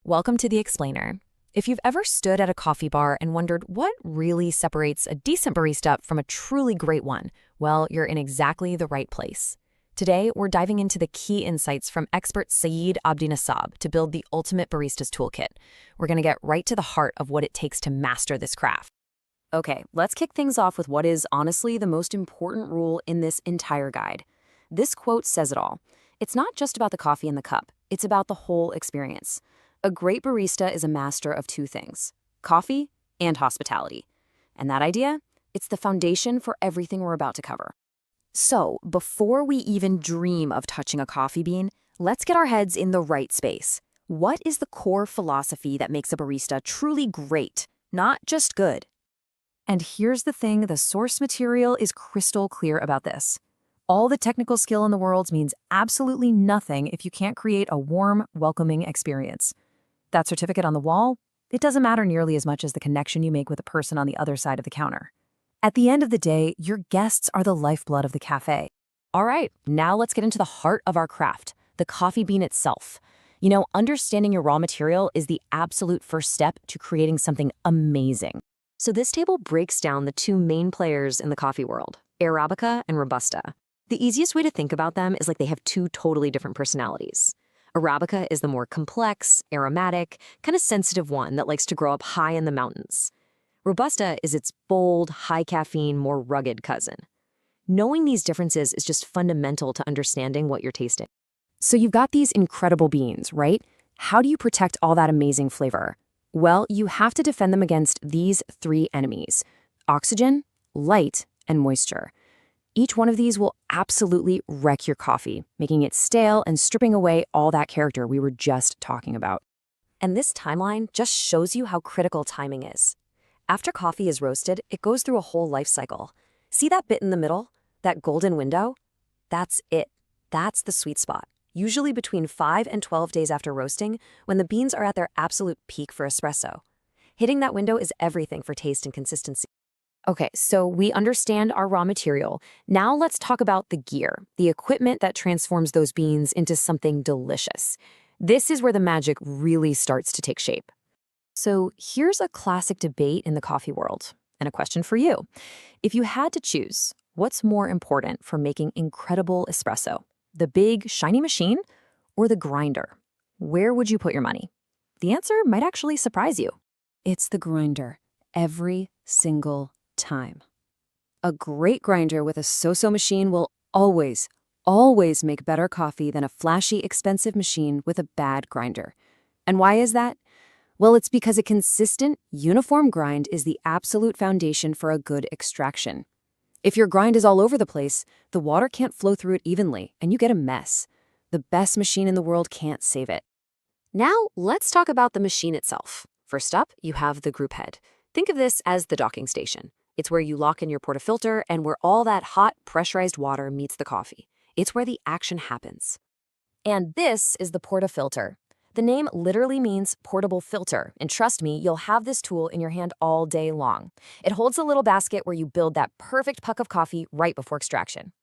Welcome to The Explainer. If you've ever stood at a coffee bar and wondered what really separates a decent barista from a truly great one, well, you're in exactly the right place. Today, we're diving into the key insights from expert Saeed Abdinasab to build the ultimate barista's toolkit. We're going to get right to the heart of what it takes to master this craft. Okay, let's kick things off with what is honestly the most important rule in this entire guide. This quote says it all. It's not just about the coffee in the cup, it's about the whole experience. A great barista is a master of two things, coffee and hospitality. And that idea? It's the foundation for everything we're about to cover. So, before we even dream of touching a coffee bean, let's get our heads in the right space. What is the core philosophy that makes a barista truly great, not just good? And here's the thing, the source material is crystal clear about this. All the technical skill in the world means absolutely nothing if you can't create a warm, welcoming experience. That certificate on the wall, it doesn't matter nearly as much as the connection you make with the person on the other side of the counter. At the end of the day, your guests are the lifeblood of the cafe. All right, now let's get into the heart of our craft, the coffee bean itself. Understanding your raw material is the absolute first step to creating something amazing. So this table breaks down the two main players in the coffee world, Arabica and Robusta. The easiest way to think about them is like they have two totally different personalities. Arabica is the more complex, aromatic, kind of sensitive one that likes to grow up high in the mountains. Robusta is its bold, high-caffeine, more rugged cousin. Knowing these differences is just fundamental to understanding what you're tasting. So you've got these incredible beans, right? How do you protect all that amazing flavor? Well, you have to defend them against these three enemies: oxygen, light, and moisture. Each one of these will absolutely wreck your coffee, making it stale and stripping away all that character we were just talking about. And this timeline just shows you how critical timing is. After coffee is roasted, it goes through a whole life cycle. See that bit in the middle? That golden window? That's it. That's the sweet spot. Usually between 5 and 12 days after roasting, when the beans are at their absolute peak for espresso. Hitting that window is everything for taste and consistency. Okay, so we understand our raw material. Now let's talk about the gear, the equipment that transforms those beans into something delicious. This is where the magic really starts to take shape. So here's a classic debate in the coffee world, and a question for you. If you had to choose, what's more important for making incredible espresso? The big, shiny machine or the grinder? Where would you put your money? The answer might actually surprise you. It's the grinder, every single time. A great grinder with a so-so machine will always make better coffee than a flashy, expensive machine with a bad grinder. And why is that? Well, it's because a consistent, uniform grind is the absolute foundation for a good extraction. If your grind is all over the place, the water can't flow through it evenly, and you get a mess. The best machine in the world can't save it. Now, let's talk about the machine itself. First up, you have the group head. Think of this as the docking station. It's where you lock in your portafilter and where all that hot, pressurized water meets the coffee. It's where the action happens. And this is the portafilter. The name literally means portable filter, and trust me, you'll have this tool in your hand all day long. It holds a little basket where you build that perfect puck of coffee right before extraction.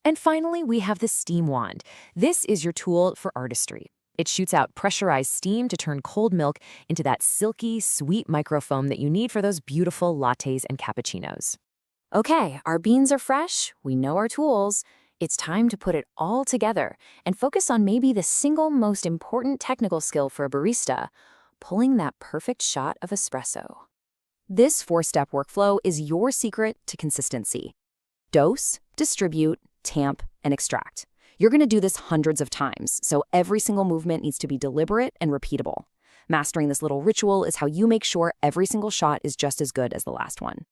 And finally, we have the steam wand. This is your tool for artistry. It shoots out pressurized steam to turn cold milk into that silky, sweet microfoam that you need for those beautiful lattes and cappuccinos. Okay, our beans are fresh, we know our tools. It's time to put it all together and focus on maybe the single most important technical skill for a barista, pulling that perfect shot of espresso. This 4-step workflow is your secret to consistency. Dose, distribute, tamp, and extract. You're going to do this hundreds of times, so every single movement needs to be deliberate and repeatable. Mastering this little ritual is how you make sure every single shot is just as good as the last one.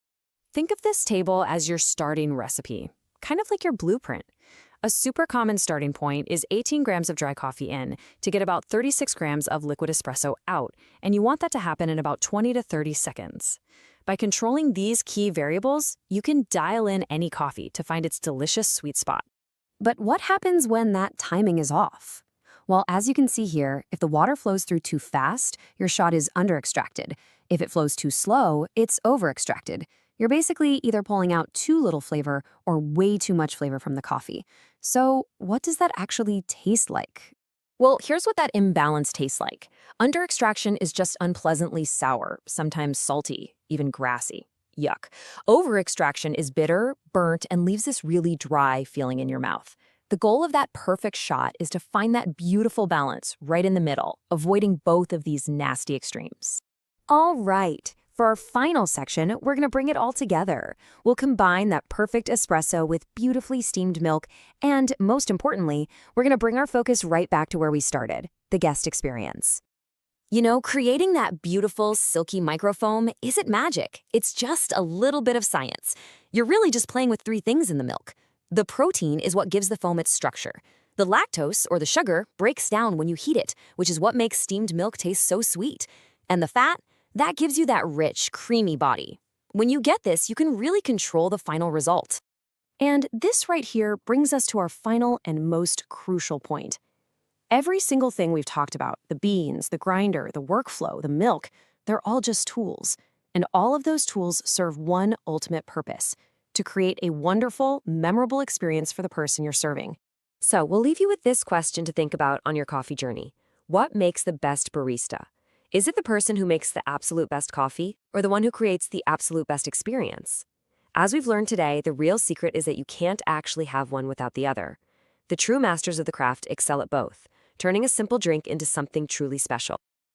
Think of this table as your starting recipe, kind of like your blueprint. A super common starting point is 18 grams of dry coffee in to get about 36 grams of liquid espresso out, and you want that to happen in about 20 to 30 seconds. By controlling these key variables, you can dial in any coffee to find its delicious sweet spot. But what happens when that timing is off? Well, as you can see here, if the water flows through too fast, your shot is under-extracted. If it flows too slow, it's over-extracted. You're basically either pulling out too little flavor or way too much flavor from the coffee. So what does that actually taste like? Well, here's what that imbalance tastes like. Under extraction is just unpleasantly sour, sometimes salty, even grassy. Yuck. Over extraction is bitter, burnt, and leaves this really dry feeling in your mouth. The goal of that perfect shot is to find that beautiful balance right in the middle, avoiding both of these nasty extremes. All right. For our final section, we're going to bring it all together. We'll combine that perfect espresso with beautifully steamed milk, and most importantly, we're going to bring our focus right back to where we started, the guest experience. You know, creating that beautiful, silky microfoam isn't magic. It's just a little bit of science. You're really just playing with three things in the milk. The protein is what gives the foam its structure. The lactose, or the sugar, breaks down when you heat it, which is what makes steamed milk taste so sweet. And the fat? That gives you that rich, creamy body. When you get this, you can really control the final result. And this right here brings us to our final and most crucial point. Every single thing we've talked about, the beans, the grinder, the workflow, the milk, they're all just tools. And all of those tools serve one ultimate purpose: to create a wonderful, memorable experience for the person you're serving. So we'll leave you with this question to think about on your coffee journey. What makes the best barista? Is it the person who makes the absolute best coffee, or the one who creates the absolute best experience? As we've learned today, the real secret is that you can't actually have one without the other. The true masters of the craft excel at both, turning a simple drink into something truly special.